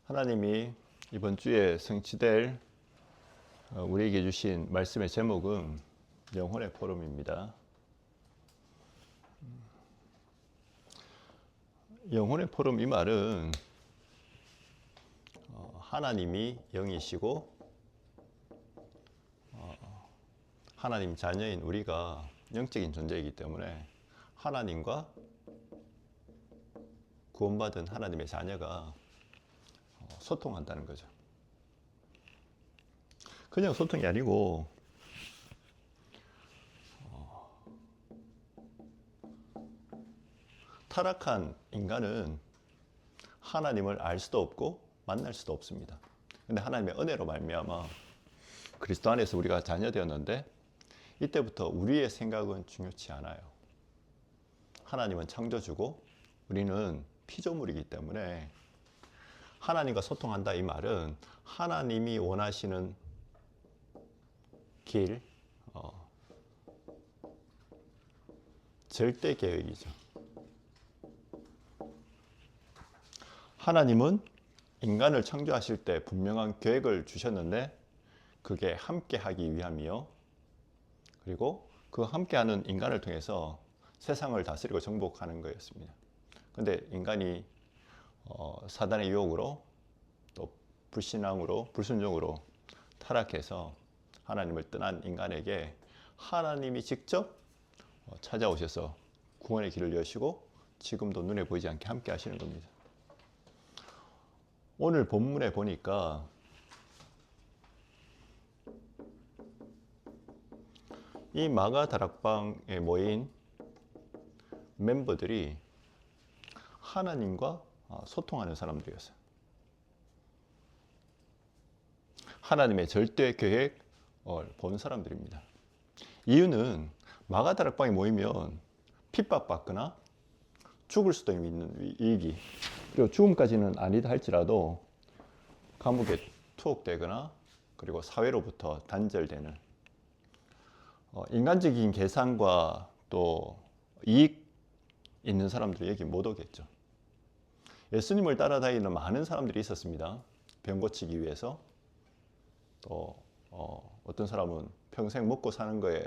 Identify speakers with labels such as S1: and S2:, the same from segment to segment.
S1: 하나님이 이번 주에 성취될 우리에게 주신 말씀의 제목은 영혼의 포럼입니다. 영혼의 포럼, 이 말은 하나님이 영이시고 하나님 자녀인 우리가 영적인 존재이기 때문에 하나님과 구원받은 하나님의 자녀가 소통한다는 거죠. 그냥 소통이 아니고 타락한 인간은 하나님을 알 수도 없고 만날 수도 없습니다. 근데 하나님의 은혜로 말미암아 그리스도 안에서 우리가 자녀 되었는데 이때부터 우리의 생각은 중요치 않아요. 하나님은 창조주고 우리는 피조물이기 때문에 하나님과 소통한다, 이 말은 하나님이 원하시는 길, 절대 계획이죠. 하나님은 인간을 창조하실 때 분명한 계획을 주셨는데 그게 함께하기 위함이요, 그리고 그 함께하는 인간을 통해서 세상을 다스리고 정복하는 거였습니다. 그런데 인간이 사단의 유혹으로 또 불신앙으로 불순종으로 타락해서 하나님을 떠난 인간에게 하나님이 직접 찾아오셔서 구원의 길을 여시고 지금도 눈에 보이지 않게 함께 하시는 겁니다. 오늘 본문에 보니까 이 마가 다락방에 모인 멤버들이 하나님과 소통하는 사람들이었어요. 하나님의 절대 계획을 본 사람들입니다. 이유는 마가 다락방에 모이면 핍박받거나 죽을 수도 있는 위기, 그리고 죽음까지는 아니다 할지라도 감옥에 투옥되거나 그리고 사회로부터 단절되는 인간적인 계산과 또 이익 있는 사람들이 여기 못 오겠죠. 예수님을 따라다니는 많은 사람들이 있었습니다. 병 고치기 위해서, 또 어떤 사람은 평생 먹고 사는 거에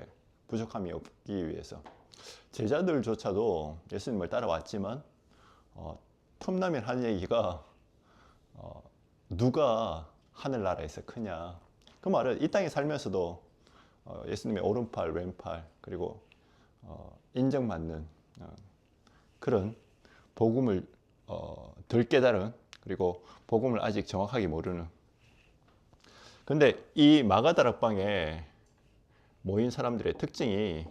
S1: 부족함이 없기 위해서. 제자들조차도 예수님을 따라왔지만 틈나면 하는 얘기가 누가 하늘나라에서 크냐. 그 말은 이 땅에 살면서도 예수님의 오른팔 왼팔 그리고 인정받는 그런 복음을 덜 깨달은, 그리고 복음을 아직 정확하게 모르는. 근데 이 마가다락방에 모인 사람들의 특징이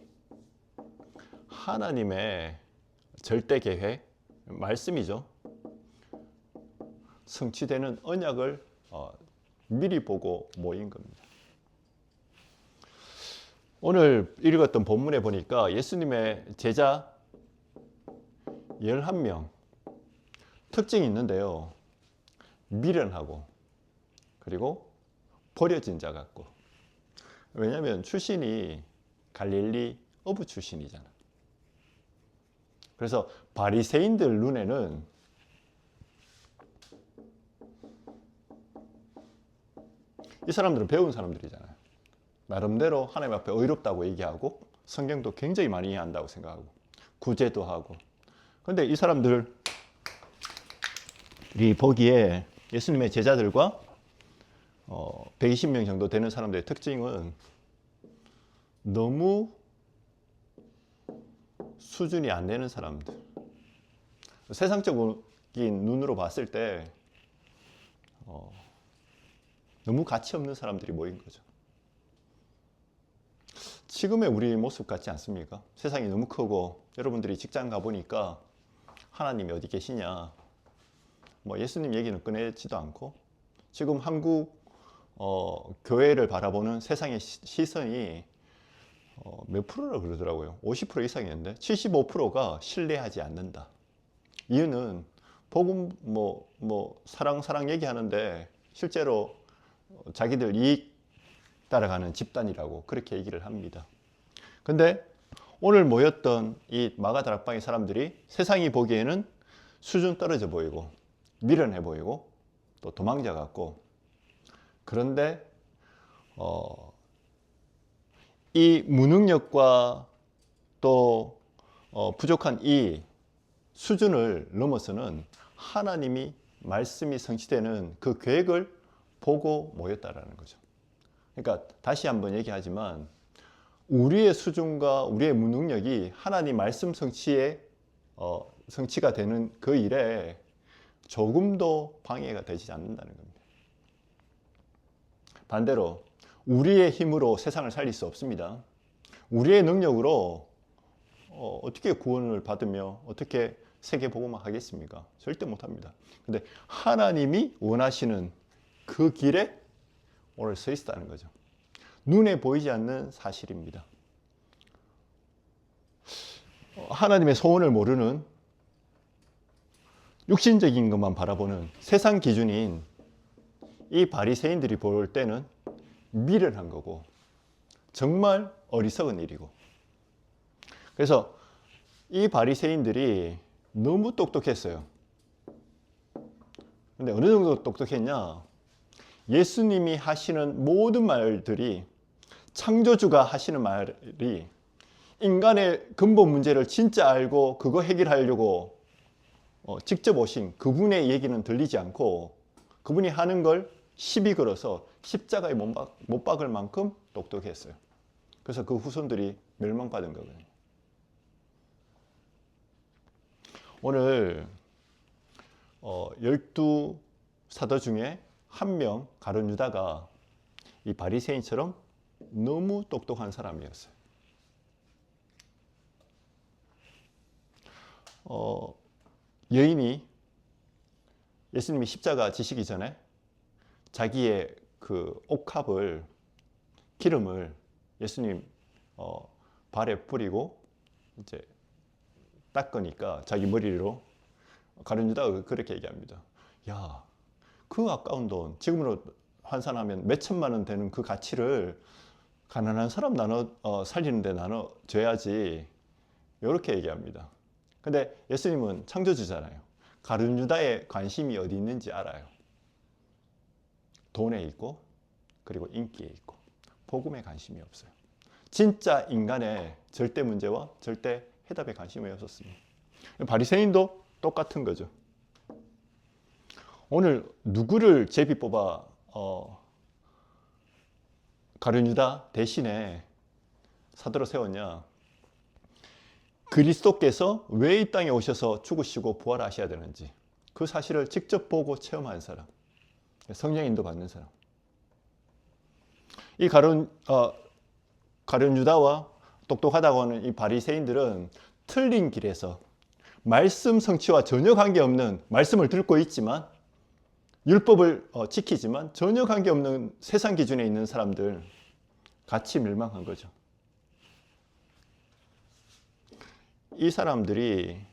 S1: 하나님의 절대 계획, 말씀이죠. 성취되는 언약을 미리 보고 모인 겁니다. 오늘 읽었던 본문에 보니까 예수님의 제자 11명 특징이 있는데요. 미련하고 그리고 버려진 자 같고. 왜냐하면 출신이 갈릴리 어부 출신이잖아. 그래서 바리새인들 눈에는 이 사람들은 배운 사람들이잖아요. 나름대로 하나님 앞에 의롭다고 얘기하고 성경도 굉장히 많이 이해한다고 생각하고 구제도 하고. 그런데 이 사람들이 보기에 예수님의 제자들과 120명 정도 되는 사람들의 특징은 너무 수준이 안 되는 사람들, 세상적인 눈으로 봤을 때 너무 가치 없는 사람들이 모인 거죠. 지금의 우리 모습 같지 않습니까? 세상이 너무 크고 여러분들이 직장 가보니까 하나님이 어디 계시냐, 예수님 얘기는 꺼내지도 않고, 지금 한국 교회를 바라보는 세상의 시선이 몇 프로라고 그러더라고요. 50% 이상이었는데 75%가 신뢰하지 않는다. 이유는 복음 사랑 얘기하는데 실제로 자기들 이익 따라가는 집단이라고 그렇게 얘기를 합니다. 근데 오늘 모였던 이 마가다락방의 사람들이 세상이 보기에는 수준 떨어져 보이고 미련해 보이고 또 도망자 같고, 그런데 이 무능력과 또 부족한 이 수준을 넘어서는 하나님이 말씀이 성취되는 그 계획을 보고 모였다라는 거죠. 그러니까 다시 한번 얘기하지만 우리의 수준과 우리의 무능력이 하나님 말씀 성취가 되는 그 일에 조금도 방해가 되지 않는다는 겁니다. 반대로 우리의 힘으로 세상을 살릴 수 없습니다. 우리의 능력으로 어떻게 구원을 받으며 어떻게 세계복음을 하겠습니까? 절대 못합니다. 근데 하나님이 원하시는 그 길에 오늘 서 있다는 거죠. 눈에 보이지 않는 사실입니다. 하나님의 소원을 모르는 육신적인 것만 바라보는 세상 기준인 이 바리새인들이 볼 때는 미련한 거고 정말 어리석은 일이고, 그래서 이 바리새인들이 너무 똑똑했어요. 근데 어느 정도 똑똑했냐? 예수님이 하시는 모든 말들이, 창조주가 하시는 말이 인간의 근본 문제를 진짜 알고 그거 해결하려고 직접 오신 그분의 얘기는 들리지 않고 그분이 하는 걸 시비 걸어서 십자가에 못 박을 만큼 똑똑했어요. 그래서 그 후손들이 멸망받은 거거든요. 오늘 12 사도 중에 한 명, 가룟 유다가 이 바리새인처럼 너무 똑똑한 사람이었어요. 여인이 예수님이 십자가 지시기 전에 자기의 그 옥합을, 기름을 예수님 발에 뿌리고 이제 닦으니까 자기 머리로, 가룟 유다가 그렇게 얘기합니다. 야, 그 아까운 돈, 지금으로 환산하면 몇 천만 원 되는 그 가치를 가난한 사람 살리는데 나눠줘야지. 이렇게 얘기합니다. 근데 예수님은 창조주잖아요. 가룟 유다의 관심이 어디 있는지 알아요. 돈에 있고, 그리고 인기에 있고, 복음에 관심이 없어요. 진짜 인간의 절대 문제와 절대 해답에 관심이 없었습니다. 바리새인도 똑같은 거죠. 오늘 누구를 제비 뽑아 가룟 유다 대신에 사도로 세웠냐? 그리스도께서 왜 이 땅에 오셔서 죽으시고 부활하셔야 되는지 그 사실을 직접 보고 체험한 사람, 성령 인도 받는 사람. 이 가룟 유다와 똑똑하다고 하는 이 바리새인들은 틀린 길에서 말씀 성취와 전혀 관계없는, 말씀을 듣고 있지만 율법을 지키지만 전혀 관계없는 세상 기준에 있는 사람들 같이 멸망한 거죠. 이 사람들이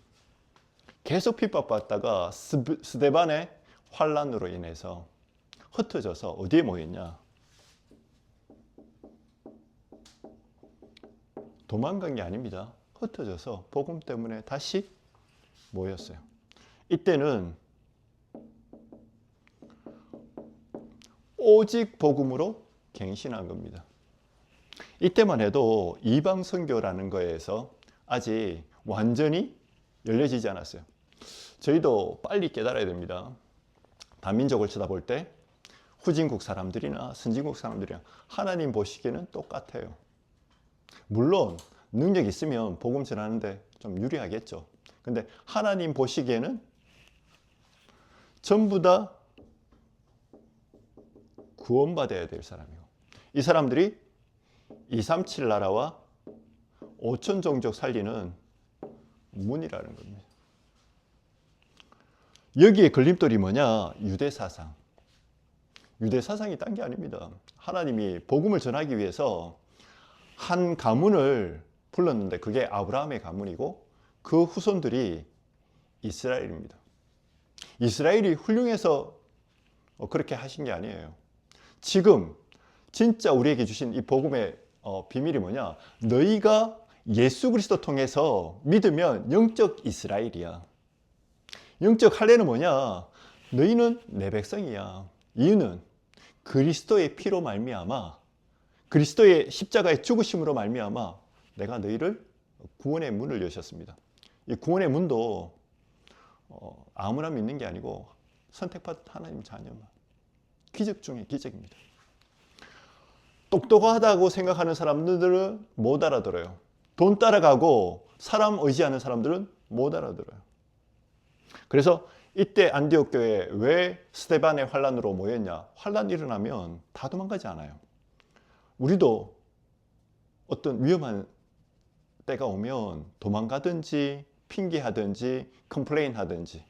S1: 계속 핍박받다가 스데반의 환란으로 인해서 흩어져서 어디에 모였냐? 도망간 게 아닙니다. 흩어져서 복음 때문에 다시 모였어요. 이때는 오직 복음으로 갱신한 겁니다. 이때만 해도 이방 선교라는 거에서 아직 완전히 열려지지 않았어요. 저희도 빨리 깨달아야 됩니다. 다민족을 쳐다볼 때 후진국 사람들이나 선진국 사람들이나 하나님 보시기에는 똑같아요. 물론 능력 있으면 복음 전하는데 좀 유리하겠죠. 근데 하나님 보시기에는 전부 다 구원받아야 될 사람이고, 이 사람들이 237 나라와 5천 종족 살리는 문이라는 겁니다. 여기에 걸림돌이 뭐냐? 유대사상. 유대사상이 딴 게 아닙니다. 하나님이 복음을 전하기 위해서 한 가문을 불렀는데 그게 아브라함의 가문이고 그 후손들이 이스라엘입니다. 이스라엘이 훌륭해서 그렇게 하신 게 아니에요. 지금 진짜 우리에게 주신 이 복음의 비밀이 뭐냐? 너희가 예수 그리스도 통해서 믿으면 영적 이스라엘이야. 영적 할례는 뭐냐? 너희는 내 백성이야. 이유는 그리스도의 피로 말미암아, 그리스도의 십자가의 죽으심으로 말미암아 내가 너희를 구원의 문을 여셨습니다. 이 구원의 문도 아무나 믿는 게 아니고 선택받은 하나님 자녀만. 기적 중에 기적입니다. 똑똑하다고 생각하는 사람들은 못 알아들어요. 돈 따라가고 사람 의지하는 사람들은 못 알아들어요. 그래서 이때 안디옥 교회에 왜 스데반의 환란으로 모였냐? 환란이 일어나면 다 도망가지 않아요. 우리도 어떤 위험한 때가 오면 도망가든지 핑계하든지 컴플레인 하든지.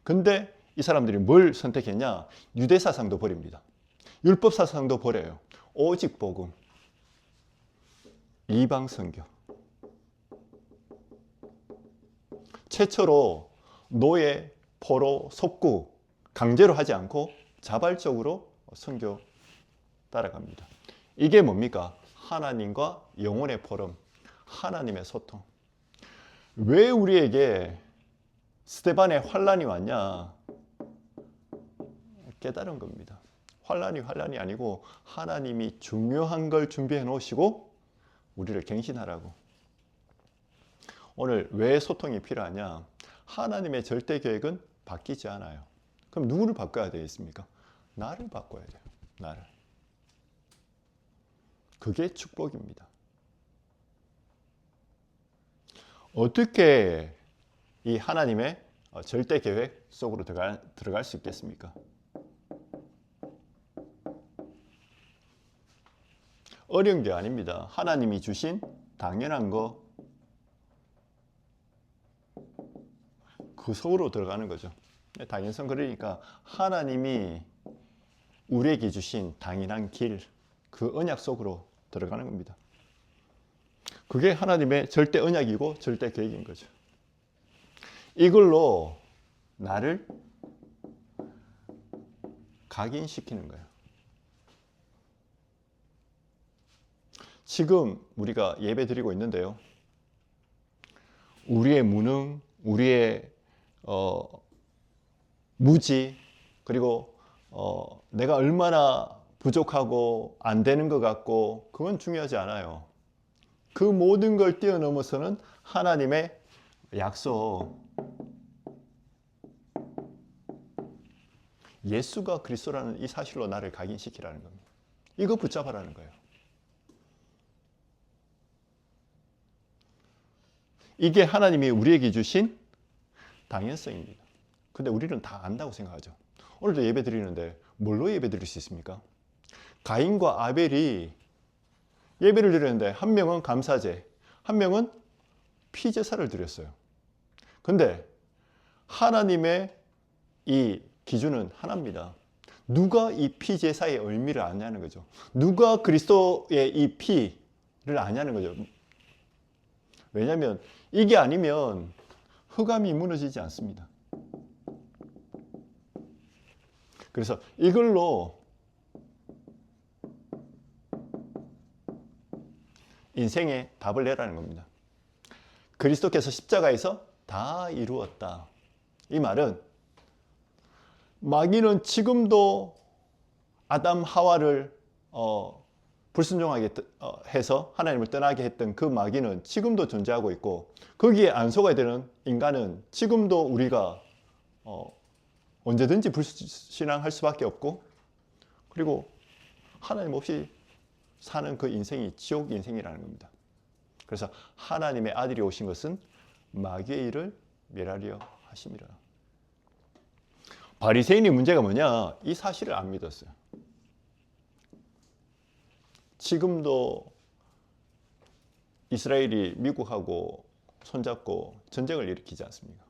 S1: 근데 이 사람들이 뭘 선택했냐? 유대사상도 버립니다. 율법사상도 버려요. 오직 복음, 이방 선교. 최초로 노예, 포로, 속구 강제로 하지 않고 자발적으로 선교 따라갑니다. 이게 뭡니까? 하나님과 영혼의 포럼, 하나님의 소통. 왜 우리에게 스데반의 환란이 왔냐? 깨달은 겁니다. 환란이 아니고 하나님이 중요한 걸 준비해 놓으시고 우리를 갱신하라고. 오늘 왜 소통이 필요하냐? 하나님의 절대 계획은 바뀌지 않아요. 그럼 누구를 바꿔야 되겠습니까? 나를 바꿔야 돼요. 나를. 그게 축복입니다. 어떻게 이 하나님의 절대 계획 속으로 들어갈 수 있겠습니까? 어려운 게 아닙니다. 하나님이 주신 당연한 거, 그 속으로 들어가는 거죠. 당연성. 그러니까 하나님이 우리에게 주신 당연한 길, 그 언약 속으로 들어가는 겁니다. 그게 하나님의 절대 언약이고 절대 계획인 거죠. 이걸로 나를 각인시키는 거예요. 지금 우리가 예배 드리고 있는데요. 우리의 무능, 우리의 무지, 그리고 내가 얼마나 부족하고 안 되는 것 같고 그건 중요하지 않아요. 그 모든 걸 뛰어넘어서는 하나님의 약속, 예수가 그리스도라는 이 사실로 나를 각인시키라는 겁니다. 이거 붙잡아라는 거예요. 이게 하나님이 우리에게 주신 당연성입니다. 근데 우리는 다 안다고 생각하죠. 오늘도 예배 드리는데 뭘로 예배 드릴 수 있습니까? 가인과 아벨이 예배를 드렸는데 한 명은 감사제, 한 명은 피제사를 드렸어요. 근데 하나님의 이 기준은 하나입니다. 누가 이 피제사의 의미를 아냐는 거죠. 누가 그리스도의 이 피를 아냐는 거죠. 왜냐하면 이게 아니면 흑암이 무너지지 않습니다. 그래서 이걸로 인생의 답을 내라는 겁니다. 그리스도께서 십자가에서 다 이루었다. 이 말은 마귀는 지금도 아담 하와를 불순종하게 해서 하나님을 떠나게 했던 그 마귀는 지금도 존재하고 있고, 거기에 안 속아야 되는 인간은 지금도 우리가 언제든지 불신앙할 수밖에 없고, 그리고 하나님 없이 사는 그 인생이 지옥 인생이라는 겁니다. 그래서 하나님의 아들이 오신 것은 마귀의 일을 멸하려 하심이라. 바리새인의 문제가 뭐냐? 이 사실을 안 믿었어요. 지금도 이스라엘이 미국하고 손잡고 전쟁을 일으키지 않습니까?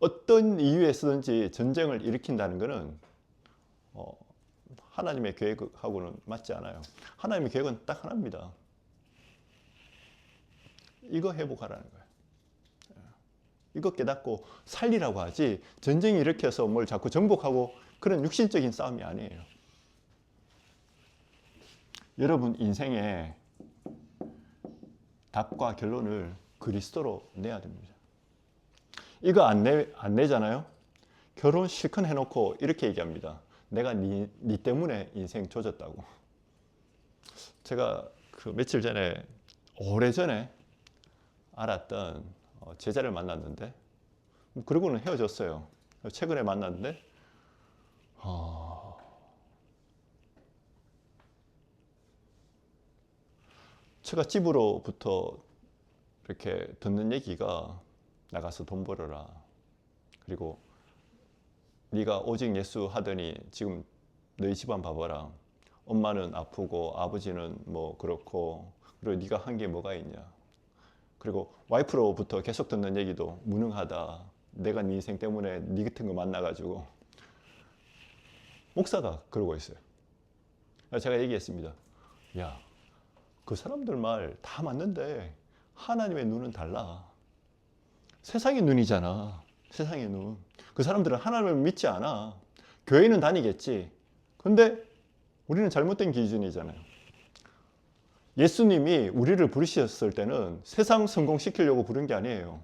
S1: 어떤 이유에서든지 전쟁을 일으킨다는 것은 하나님의 계획하고는 맞지 않아요. 하나님의 계획은 딱 하나입니다. 이거 회복하라는 거예요. 이거 깨닫고 살리라고 하지, 전쟁 일으켜서 뭘 자꾸 정복하고 그런 육신적인 싸움이 아니에요. 여러분 인생의 답과 결론을 그리스도로 내야 됩니다. 이거 안 내잖아요? 결혼 실컷 해놓고 이렇게 얘기합니다. 내가 네 때문에 인생 조졌다고. 제가 그 며칠 전에 오래전에 알았던 제자를 만났는데 그리고는 헤어졌어요. 최근에 만났는데 제가 집으로부터 이렇게 듣는 얘기가 나가서 돈 벌어라. 그리고 네가 오직 예수 하더니 지금 너희 집안 봐봐라. 엄마는 아프고 아버지는 뭐 그렇고 그리고 네가 한 게 뭐가 있냐. 그리고 와이프로부터 계속 듣는 얘기도 무능하다. 내가 네 인생 때문에 네 같은 거 만나가지고. 목사가 그러고 있어요. 제가 얘기했습니다. 야, 그 사람들 말 다 맞는데 하나님의 눈은 달라. 세상의 눈이잖아. 세상의 눈. 그 사람들은 하나님을 믿지 않아. 교회는 다니겠지. 근데 우리는 잘못된 기준이잖아요. 예수님이 우리를 부르셨을 때는 세상 성공시키려고 부른 게 아니에요.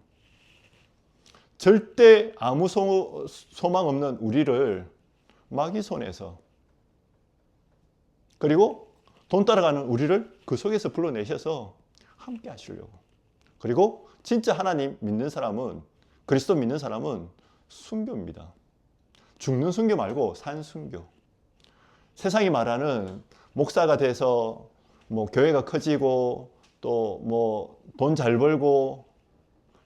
S1: 절대 아무 소망 없는 우리를 마귀 손에서 그리고 돈 따라가는 우리를 그 속에서 불러내셔서 함께 하시려고. 그리고 진짜 하나님 믿는 사람은, 그리스도 믿는 사람은 순교입니다. 죽는 순교 말고 산 순교. 세상이 말하는 목사가 돼서 뭐 교회가 커지고 또 뭐 돈 잘 벌고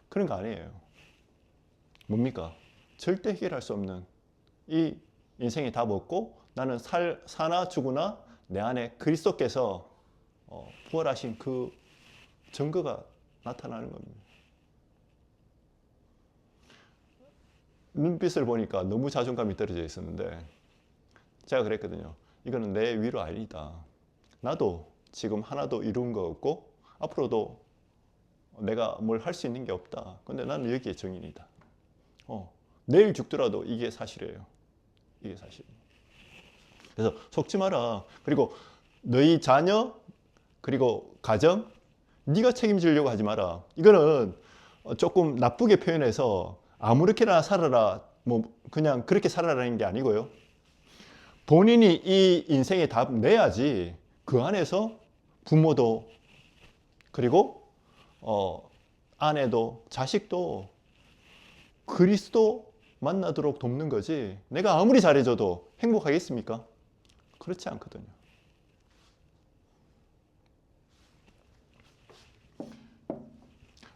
S1: 그런 거 아니에요. 뭡니까? 절대 해결할 수 없는 이 인생의 답 없고 나는 사나 죽으나 내 안에 그리스도께서 부활하신 그 증거가 나타나는 겁니다. 눈빛을 보니까 너무 자존감이 떨어져 있었는데 제가 그랬거든요. 이거는 내 위로 아니다. 나도 지금 하나도 이룬 거 없고 앞으로도 내가 뭘 할 수 있는 게 없다. 근데 나는 여기에 정인이다. 내일 죽더라도 이게 사실이에요. 이게 사실이에요. 그래서 속지 마라. 그리고 너희 자녀 그리고 가정 네가 책임지려고 하지 마라. 이거는 조금 나쁘게 표현해서 아무렇게나 살아라 뭐 그냥 그렇게 살아라는 게 아니고요. 본인이 이 인생의 답 내야지 그 안에서 부모도 그리고 아내도 자식도 그리스도 만나도록 돕는 거지 내가 아무리 잘해줘도 행복하겠습니까? 그렇지 않거든요.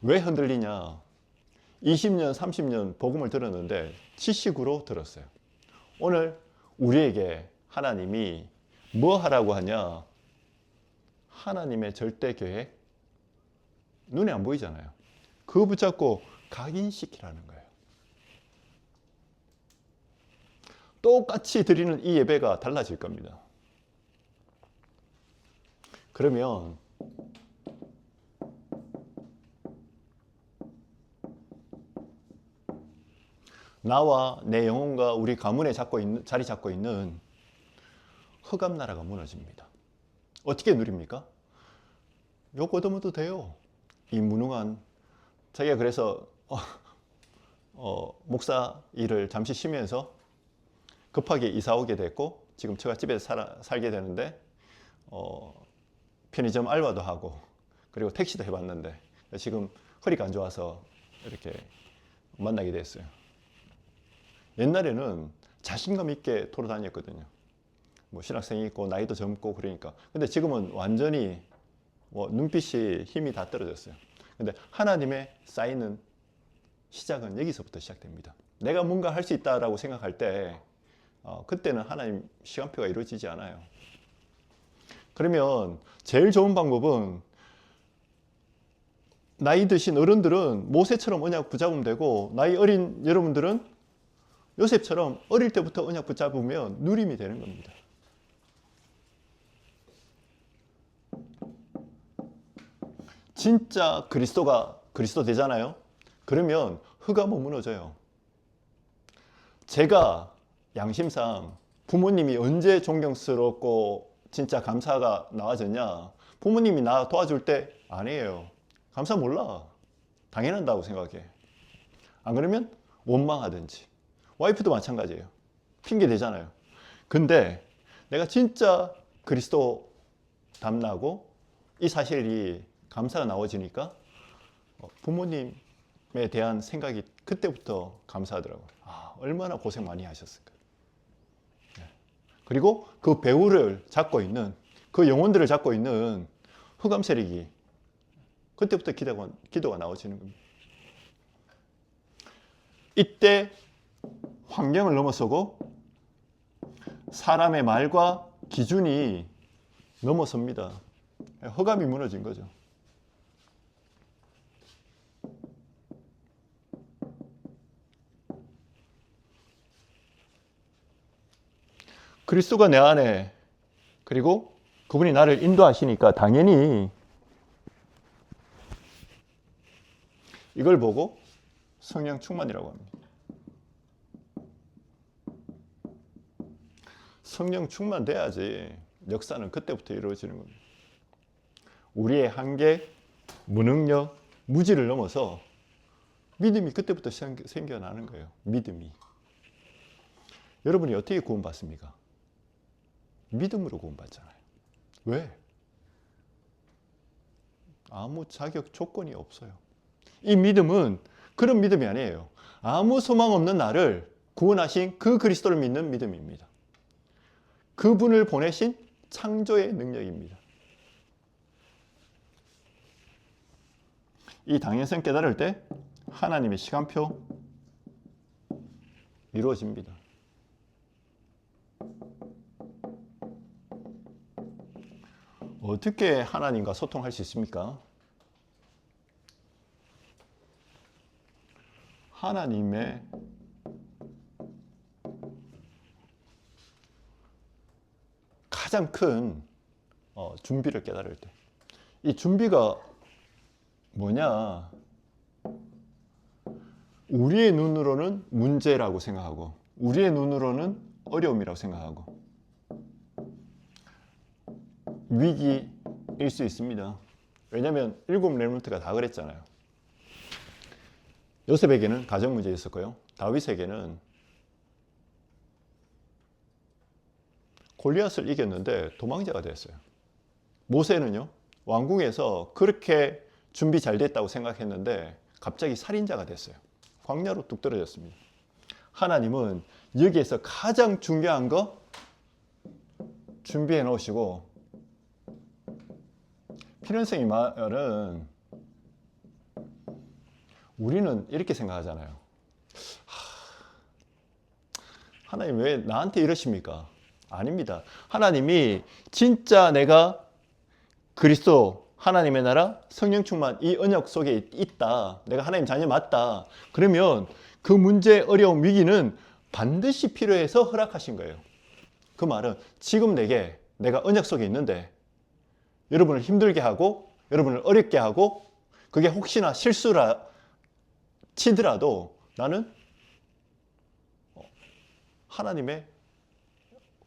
S1: 왜 흔들리냐? 20년, 30년 복음을 들었는데 지식으로 들었어요. 오늘 우리에게 하나님이 뭐 하라고 하냐? 하나님의 절대 계획 눈에 안 보이잖아요. 그거 붙잡고 각인시키라는 거예요. 똑같이 드리는 이 예배가 달라질 겁니다. 그러면 나와 내 영혼과 우리 가문에 자리 잡고 있는 흑암 나라가 무너집니다. 어떻게 누립니까? 욕 얻어먹어도 돼요. 이 무능한 자기가 그래서 목사 일을 잠시 쉬면서 급하게 이사 오게 됐고 지금 처갓집에서 살게 되는데 편의점 알바도 하고 그리고 택시도 해봤는데 지금 허리가 안 좋아서 이렇게 만나게 됐어요. 옛날에는 자신감 있게 돌아다녔거든요. 뭐 신학생이 있고 나이도 젊고 그러니까. 근데 지금은 완전히 눈빛이 힘이 다 떨어졌어요. 근데 하나님의 쌓이는 시작은 여기서부터 시작됩니다. 내가 뭔가 할 수 있다라고 생각할 때 그때는 하나님 시간표가 이루어지지 않아요. 그러면 제일 좋은 방법은 나이 드신 어른들은 모세처럼 언약 붙잡으면 되고 나이 어린 여러분들은 요셉처럼 어릴 때부터 언약 붙잡으면 누림이 되는 겁니다. 진짜 그리스도 되잖아요. 그러면 흑암은 무너져요. 제가 양심상 부모님이 언제 존경스럽고 진짜 감사가 나와졌냐? 부모님이 나 도와줄 때 아니에요. 감사 몰라. 당연한다고 생각해. 안 그러면 원망하든지. 와이프도 마찬가지예요. 핑계 대잖아요. 근데 내가 진짜 그리스도 닮나고 이 사실이 감사가 나와지니까 부모님에 대한 생각이 그때부터 감사하더라고요. 아, 얼마나 고생 많이 하셨을까. 그리고 그 배우를 잡고 있는, 그 영혼들을 잡고 있는 흑암 세력이 그때부터 기도가 나와지는 겁니다. 이때 환경을 넘어서고 사람의 말과 기준이 넘어섭니다. 허감이 무너진 거죠. 그리스도가 내 안에, 그리고 그분이 나를 인도하시니까 당연히 이걸 보고 성령 충만이라고 합니다. 성령 충만돼야지 역사는 그때부터 이루어지는 겁니다. 우리의 한계, 무능력, 무지를 넘어서 믿음이 그때부터 생겨나는 거예요. 믿음이. 여러분이 어떻게 구원받습니까? 믿음으로 구원받잖아요. 왜? 아무 자격 조건이 없어요. 이 믿음은 그런 믿음이 아니에요. 아무 소망 없는 나를 구원하신 그 그리스도를 믿는 믿음입니다. 그분을 보내신 창조의 능력입니다. 이 당연성 깨달을 때 하나님의 시간표 이루어집니다. 어떻게 하나님과 소통할 수 있습니까? 하나님의 가장 큰 준비를 깨달을 때, 이 준비가 뭐냐? 우리의 눈으로는 문제라고 생각하고 우리의 눈으로는 어려움이라고 생각하고 위기일 수 있습니다. 왜냐하면 7 렘넌트가 다 그랬잖아요. 요셉에게는 가정 문제 있었고요. 다윗에게는 골리앗을 이겼는데 도망자가 됐어요. 모세는요, 왕궁에서 그렇게 준비 잘 됐다고 생각했는데 갑자기 살인자가 됐어요. 광야로 뚝 떨어졌습니다. 하나님은 여기에서 가장 중요한 거 준비해 놓으시고, 필연성이 말은 우리는 이렇게 생각하잖아요. 하나님 왜 나한테 이러십니까? 아닙니다. 하나님이 진짜 내가 그리스도 하나님의 나라 성령 충만 이 언약 속에 있다. 내가 하나님 자녀 맞다. 그러면 그 문제, 어려움, 위기는 반드시 필요해서 허락하신 거예요. 그 말은 지금 내가 언약 속에 있는데 여러분을 힘들게 하고 여러분을 어렵게 하고 그게 혹시나 실수라 치더라도 나는 하나님의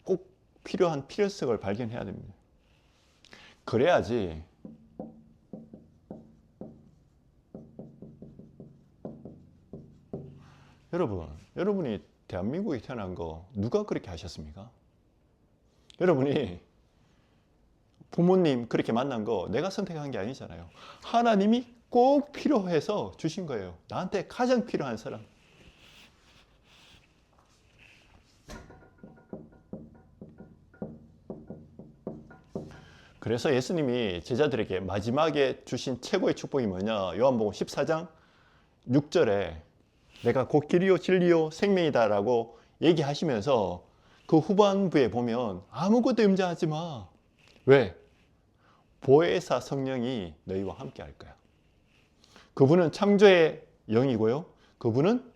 S1: 꼭 필요한 필요성을 발견해야 됩니다. 그래야지 여러분이 대한민국에 태어난 거 누가 그렇게 하셨습니까? 여러분이 부모님 그렇게 만난 거 내가 선택한 게 아니잖아요. 하나님이 꼭 필요해서 주신 거예요. 나한테 가장 필요한 사람. 그래서 예수님이 제자들에게 마지막에 주신 최고의 축복이 뭐냐? 요한복음 14장 6절에 내가 곧 길이요 진리요 생명이다라고 얘기하시면서 그 후반부에 보면 아무것도 염려하지 마. 왜? 보혜사 성령이 너희와 함께 할 거야. 그분은 창조의 영이고요. 그분은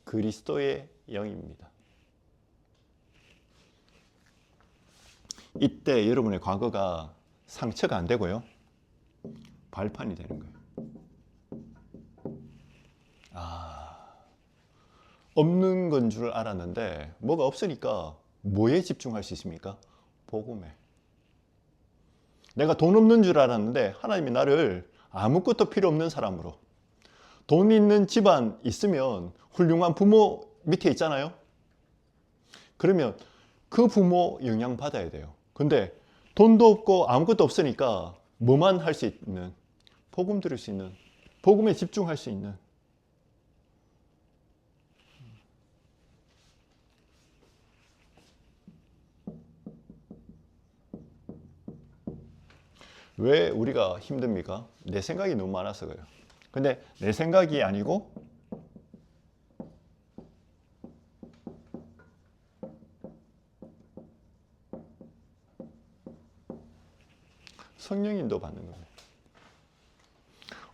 S1: 그리스도의 영입니다. 이때 여러분의 과거가 상처가 안 되고요. 발판이 되는 거예요. 없는 건 줄 알았는데 뭐가 없으니까 뭐에 집중할 수 있습니까? 복음에. 내가 돈 없는 줄 알았는데 하나님이 나를 아무것도 필요 없는 사람으로, 돈 있는 집안 있으면 훌륭한 부모 밑에 있잖아요. 그러면 그 부모 영향 받아야 돼요. 근데 돈도 없고 아무것도 없으니까 뭐만 할 수 있는, 복음 들을 수 있는, 복음에 집중할 수 있는. 왜 우리가 힘듭니까? 내 생각이 너무 많아서 그래요. 근데 내 생각이 아니고 성령 인도 받는 거예요.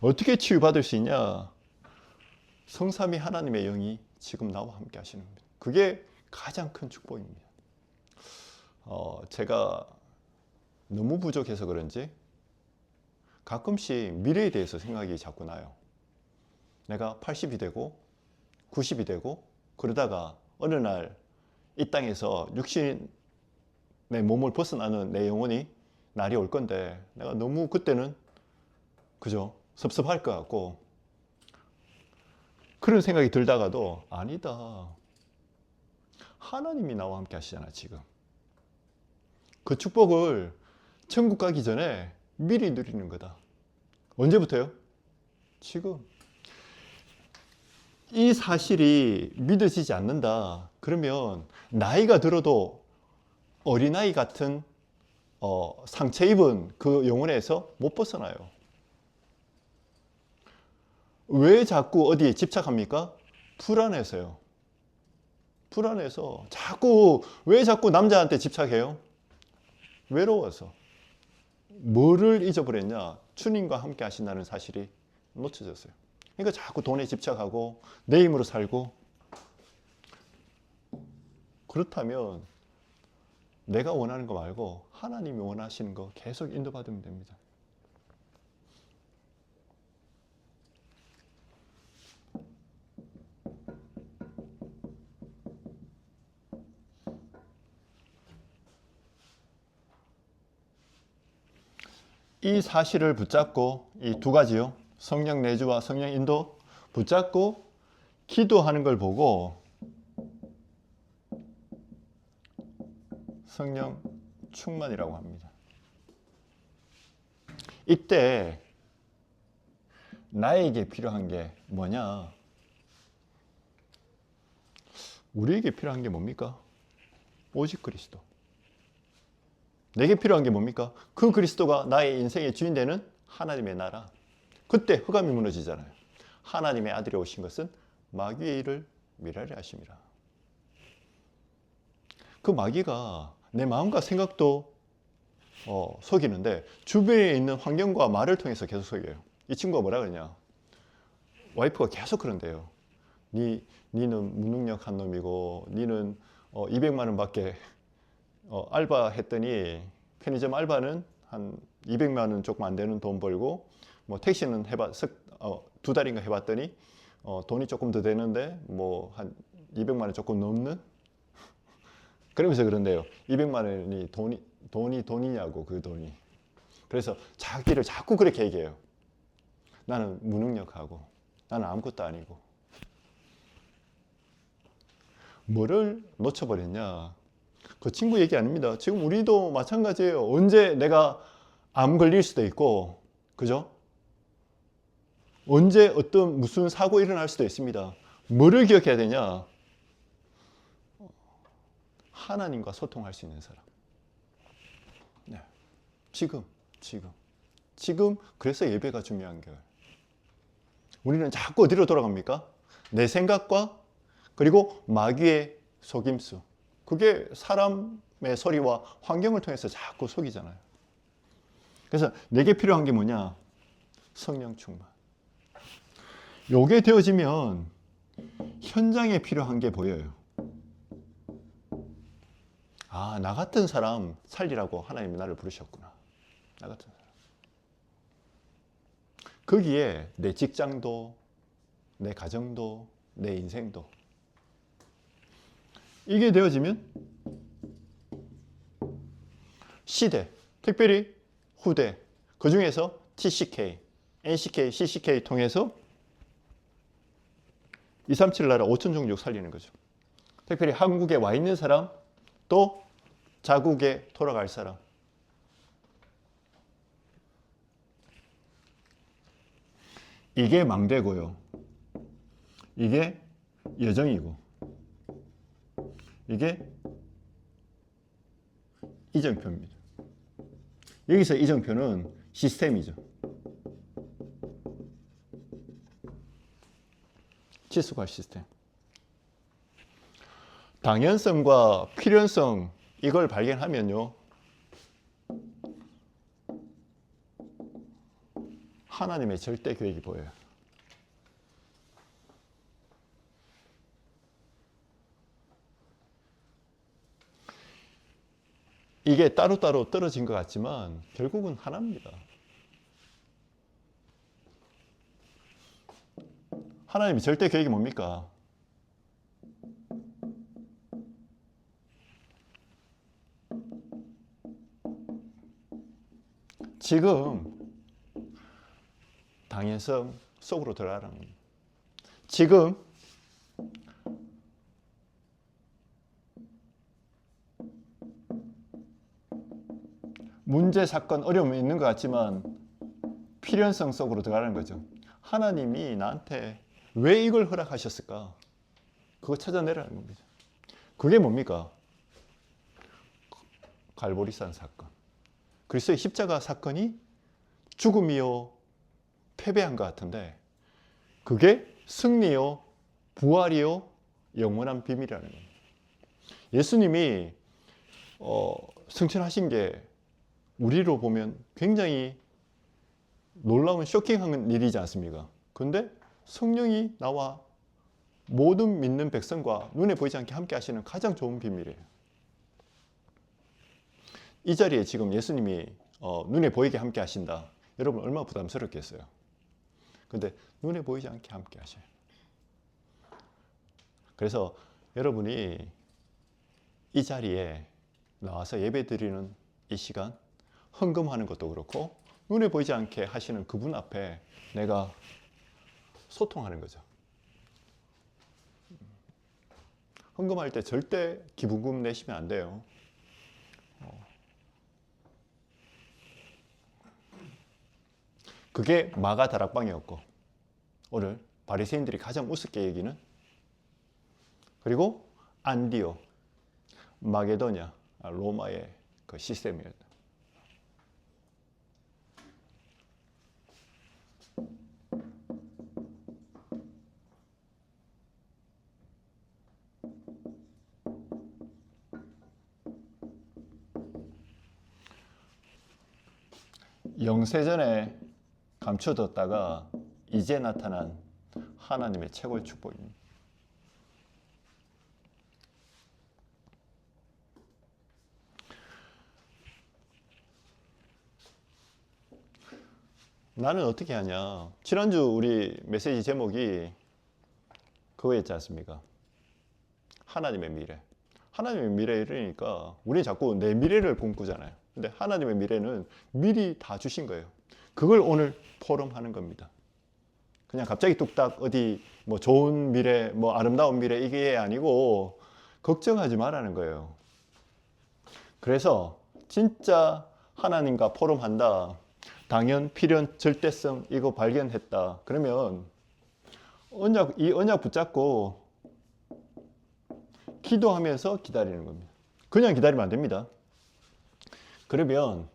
S1: 어떻게 치유받을 수 있냐? 성삼위 하나님의 영이 지금 나와 함께 하시는 겁니다. 그게 가장 큰 축복입니다. 제가 너무 부족해서 그런지 가끔씩 미래에 대해서 생각이 자꾸 나요. 내가 80이 되고 90이 되고 그러다가 어느 날 이 땅에서 육신의 몸을 벗어나는 내 영혼이 날이 올 건데 내가 너무 그때는 그죠? 섭섭할 것 같고 그런 생각이 들다가도 아니다. 하나님이 나와 함께 하시잖아 지금. 그 축복을 천국 가기 전에 미리 누리는 거다. 언제부터요? 지금. 이 사실이 믿어지지 않는다. 그러면 나이가 들어도 어린아이 같은 상처 입은 그 영혼에서 못 벗어나요. 왜 자꾸 어디에 집착합니까? 불안해서요. 불안해서 왜 자꾸 남자한테 집착해요? 외로워서. 뭐를 잊어버렸냐? 주님과 함께 하신다는 사실이 놓쳐졌어요. 그러니까 자꾸 돈에 집착하고 내 힘으로 살고. 그렇다면 내가 원하는 거 말고 하나님이 원하시는 거 계속 인도받으면 됩니다. 이 사실을 붙잡고 이 두 가지요. 성령 내주와 성령 인도 붙잡고 기도하는 걸 보고 성령 충만이라고 합니다. 이때 나에게 필요한 게 뭐냐? 우리에게 필요한 게 뭡니까? 오직 그리스도. 내게 필요한 게 뭡니까? 그 그리스도가 나의 인생의 주인 되는 하나님의 나라. 그때 흑암이 무너지잖아요. 하나님의 아들이 오신 것은 마귀의 일을 미라리 하심이라. 그 마귀가 내 마음과 생각도 속이는데 주변에 있는 환경과 말을 통해서 계속 속여요. 이 친구가 뭐라 그러냐? 와이프가 계속 그런데요. 니는 무능력한 놈이고 니는 200만 원밖에 알바했더니 편의점 알바는 한 200만 원 조금 안 되는 돈 벌고 뭐 택시는 2달인가 해봤더니 돈이 조금 더 되는데 뭐 한 200만 원 조금 넘는 그러면서 그런데요. 200만 원이 돈이냐고 그 돈이. 그래서 자기를 자꾸 그렇게 얘기해요. 나는 무능력하고 나는 아무것도 아니고. 뭐를 놓쳐버렸냐? 그 친구 얘기 아닙니다. 지금 우리도 마찬가지예요. 언제 내가 암 걸릴 수도 있고, 그죠? 언제 무슨 사고 일어날 수도 있습니다. 뭐를 기억해야 되냐? 하나님과 소통할 수 있는 사람. 네. 지금. 그래서 예배가 중요한 거예요. 우리는 자꾸 어디로 돌아갑니까? 내 생각과 그리고 마귀의 속임수. 그게 사람의 소리와 환경을 통해서 자꾸 속이잖아요. 그래서 내게 필요한 게 뭐냐? 성령 충만. 요게 되어지면 현장에 필요한 게 보여요. 아, 나 같은 사람 살리라고 하나님이 나를 부르셨구나. 나 같은 사람. 거기에 내 직장도, 내 가정도, 내 인생도. 이게 되어지면 시대, 특별히 후대, 그 중에서 TCK, NCK, CCK 통해서 237 나라 5천 종족 살리는 거죠. 특별히 한국에 와 있는 사람, 또 자국에 돌아갈 사람. 이게 망대고요. 이게 여정이고, 이게 이정표입니다. 여기서 이정표는 시스템이죠. 치수과 시스템. 당연성과 필연성, 이걸 발견하면요, 하나님의 절대 계획이 보여요. 이게 따로따로 떨어진 것 같지만 결국은 하나입니다. 하나님의 절대 계획이 뭡니까? 지금 당연성 속으로 들어가라는 겁니다. 지금 문제, 사건, 어려움이 있는 것 같지만 필연성 속으로 들어가는 거죠. 하나님이 나한테 왜 이걸 허락하셨을까? 그거 찾아내라는 겁니다. 그게 뭡니까? 갈보리산 사건. 그리스도의 십자가 사건이 죽음이요 패배한 것 같은데 그게 승리요 부활이요 영원한 비밀이라는 겁니다. 예수님이 승천하신 게 우리로 보면 굉장히 놀라운 쇼킹한 일이지 않습니까? 그런데 성령이 나와 모든 믿는 백성과 눈에 보이지 않게 함께 하시는 가장 좋은 비밀이에요. 이 자리에 지금 예수님이 눈에 보이게 함께 하신다. 여러분 얼마나 부담스럽겠어요. 근데 눈에 보이지 않게 함께 하셔요. 그래서 여러분이 이 자리에 나와서 예배 드리는 이 시간, 헌금하는 것도 그렇고 눈에 보이지 않게 하시는 그분 앞에 내가 소통하는 거죠. 헌금할 때 절대 기부금 내시면 안 돼요. 그게 마가 다락방이었고 오늘 바리새인들이 가장 우습게 여기는 그리고 안디오, 마게도냐, 로마의 그 시스템이었다. 영세전에 감춰뒀다가 이제 나타난 하나님의 최고의 축복입니다. 나는 어떻게 하냐. 지난주 우리 메시지 제목이 그거였지 않습니까? 하나님의 미래. 하나님의 미래이러니까 우리 자꾸 내 미래를 꿈꾸잖아요. 근데 하나님의 미래는 미리 다 주신 거예요. 그걸 오늘 포럼하는 겁니다. 그냥 갑자기 뚝딱 어디 뭐 좋은 미래, 뭐 아름다운 미래 이게 아니고 걱정하지 말라는 거예요. 그래서 진짜 하나님과 포럼한다. 당연, 필연, 절대성 이거 발견했다. 그러면 이 언약 붙잡고 기도하면서 기다리는 겁니다. 그냥 기다리면 안 됩니다. 그러면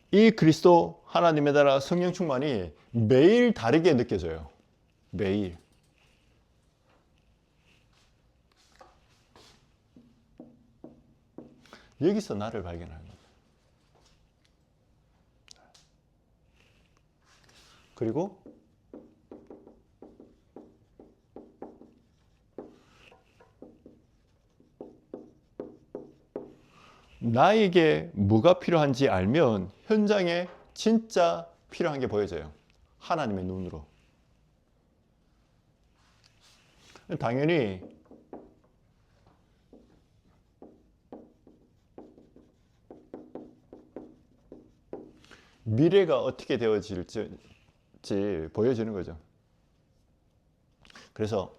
S1: 이 그리스도 하나님에 따라 성령 충만이 매일 다르게 느껴져요. 매일. 여기서 나를 발견하는 겁니다. 그리고 나에게 뭐가 필요한지 알면 현장에 진짜 필요한 게 보여져요. 하나님의 눈으로. 당연히 미래가 어떻게 되어질지 같이 보여주는 거죠. 그래서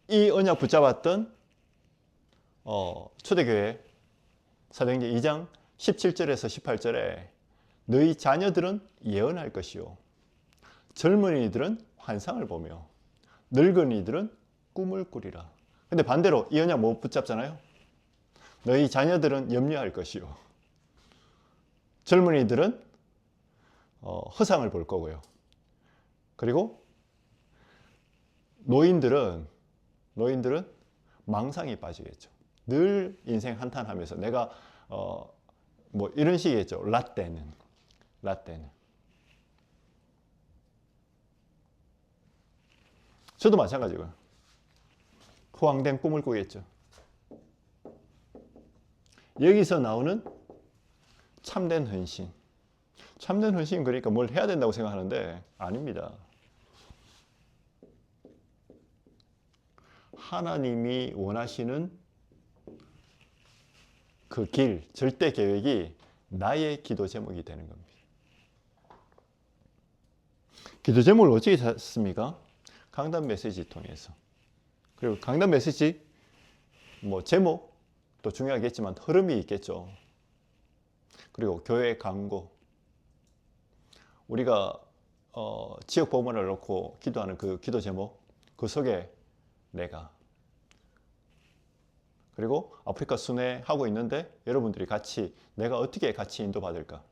S1: 이 언약 붙잡았던 초대교회 사도행전 2장 17절에서 18절에 너희 자녀들은 예언할 것이요 젊은이들은 환상을 보며 늙은이들은 꿈을 꾸리라. 근데 반대로 이 언약 못 붙잡잖아요. 너희 자녀들은 염려할 것이요 젊은이들은 허상을 볼 거고요. 그리고 노인들은 망상에 빠지겠죠. 늘 인생 한탄하면서 내가 뭐 이런 식이겠죠. 라떼는 저도 마찬가지고요. 후황된 꿈을 꾸겠죠. 여기서 나오는 참된 헌신. 참된 헌신 그러니까 뭘 해야 된다고 생각하는데 아닙니다. 하나님이 원하시는 그 길, 절대 계획이 나의 기도 제목이 되는 겁니다. 기도 제목을 어떻게 짰습니까? 강단 메시지 통해서. 그리고 강단 메시지 뭐 제목도 중요하겠지만 흐름이 있겠죠. 그리고 교회 광고. 우리가 지역 복음을 놓고 기도하는 그 기도 제목, 그 속에 내가 그리고 아프리카 순회 하고 있는데 여러분들이 같이 내가 어떻게 같이 인도받을까?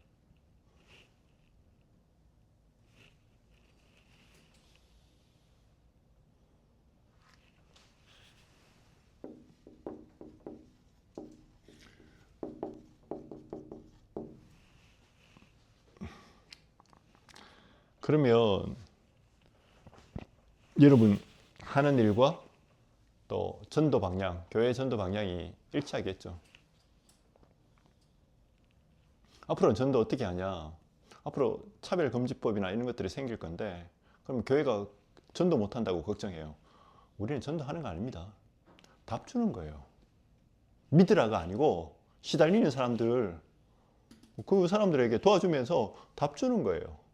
S1: 그러면 여러분 하는 일과 또 전도 방향, 교회 전도 방향이 일치하겠죠. 앞으로는 전도 어떻게 하냐? 앞으로 차별금지법이나 이런 것들이 생길 건데 그럼 교회가 전도 못한다고 걱정해요. 우리는 전도하는 거 아닙니다. 답 주는 거예요. 믿으라가 아니고 시달리는 사람들, 그 사람들에게 도와주면서 답 주는 거예요.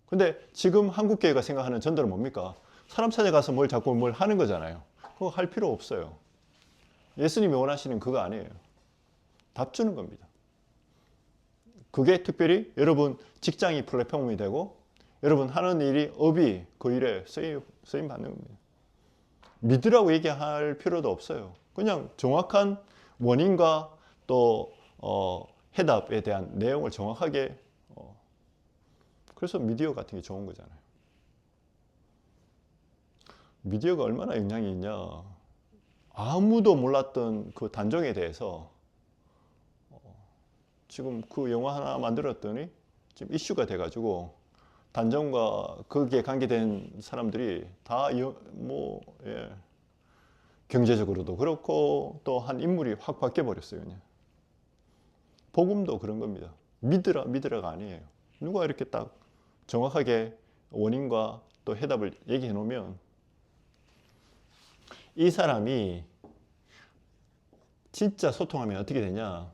S1: 근데 지금 한국교회가 생각하는 전도는 뭡니까? 사람 찾아가서 자꾸 뭘 하는 거잖아요. 그거 할 필요 없어요. 예수님이 원하시는 그거 아니에요. 답 주는 겁니다. 그게 특별히 여러분 직장이 플랫폼이 되고 여러분 하는 일이 업이 그 일에 쓰임 받는 겁니다. 믿으라고 얘기할 필요도 없어요. 그냥 정확한 원인과 또 해답에 대한 내용을 정확하게 그래서 미디어 같은 게 좋은 거잖아요. 미디어가 얼마나 영향이 있냐. 아무도 몰랐던 그 단종에 대해서 지금 그 영화 하나 만들었더니 지금 이슈가 돼가지고 단종과 거기에 관계된 사람들이 다 경제적으로도 그렇고 또 한 인물이 확 바뀌어 버렸어요. 그냥. 복음도 그런 겁니다. 믿으라가 아니에요. 누가 이렇게 딱 정확하게 원인과 또 해답을 얘기해 놓으면 이 사람이 진짜 소통하면 어떻게 되냐?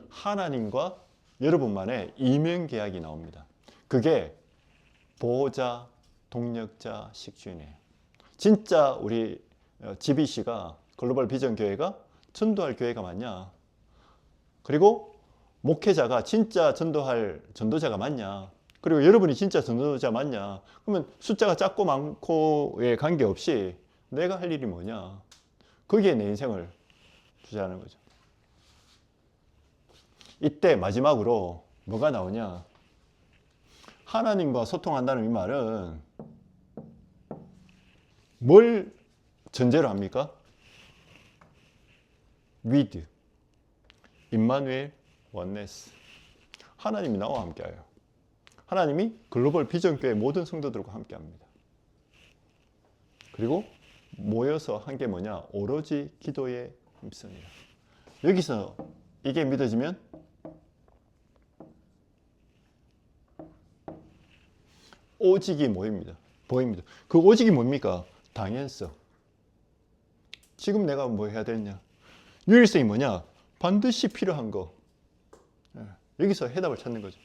S1: 하나님과 여러분만의 이면계약이 나옵니다. 그게 보호자, 동력자, 식주인이에요. 진짜 우리 GBC가 글로벌 비전 교회가 전도할 교회가 맞냐? 그리고 목회자가 진짜 전도할 전도자가 맞냐? 그리고 여러분이 진짜 전도자 맞냐? 그러면 숫자가 작고 많고에 관계없이 내가 할 일이 뭐냐? 거기에 내 인생을 투자하는 거죠. 이때 마지막으로 뭐가 나오냐? 하나님과 소통한다는 이 말은 뭘 전제로 합니까? with, 임마누엘, 원네스. 하나님이 나와 함께해요. 하나님이 글로벌 비전교회 모든 성도들과 함께합니다. 그리고 모여서 한 게 뭐냐? 오로지 기도에 힘쓰니라. 여기서 이게 믿어지면 오직이 보입니다. 그 오직이 뭡니까? 당연성. 지금 내가 뭐 해야 되느냐? 유일성이 뭐냐? 반드시 필요한 거. 여기서 해답을 찾는 거죠.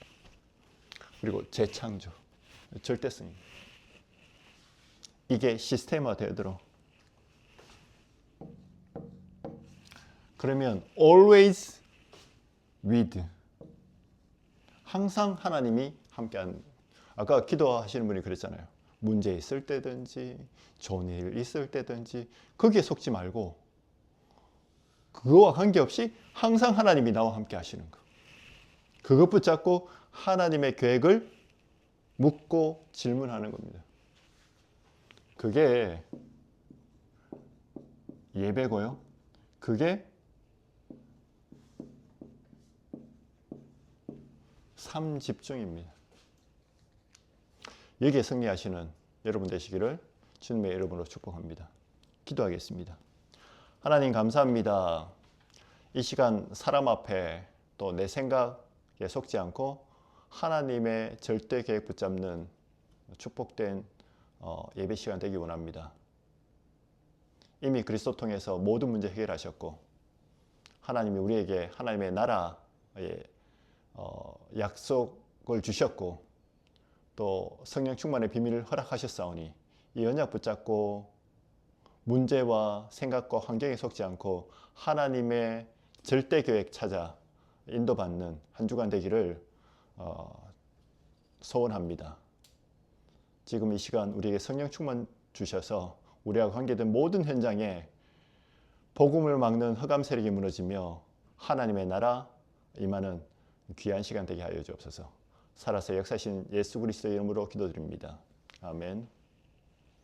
S1: 그리고 재창조, 절대성입니다. 이게 시스템화 되도록. 그러면 always with, 항상 하나님이 함께하는. 아까 기도하시는 분이 그랬잖아요. 문제 있을 때든지 좋은 일 있을 때든지 거기에 속지 말고 그거와 관계없이 항상 하나님이 나와 함께 하시는 거. 그것 붙잡고 하나님의 계획을 묻고 질문하는 겁니다. 그게 예배고요. 그게 삶 집중입니다. 여기에 승리하시는 여러분 되시기를 주님의 이름으로 축복합니다. 기도하겠습니다. 하나님 감사합니다. 이 시간 사람 앞에 또 내 생각에 속지 않고 하나님의 절대 계획 붙잡는 축복된 예배 시간 되기 원합니다. 이미 그리스도 통해서 모든 문제 해결하셨고 하나님이 우리에게 하나님의 나라의 약속을 주셨고 또 성령 충만의 비밀을 허락하셨사오니 이 언약 붙잡고 문제와 생각과 환경에 속지 않고 하나님의 절대 계획 찾아 인도받는 한 주간 되기를 소원합니다. 지금 이 시간 우리에게 성령 충만 주셔서 우리와 관계된 모든 현장에 복음을 막는 흑암 세력이 무너지며 하나님의 나라 임하는 귀한 시간 되게 하여 주옵소서. 살아서 역사하신 예수 그리스도의 이름으로 기도드립니다. 아멘.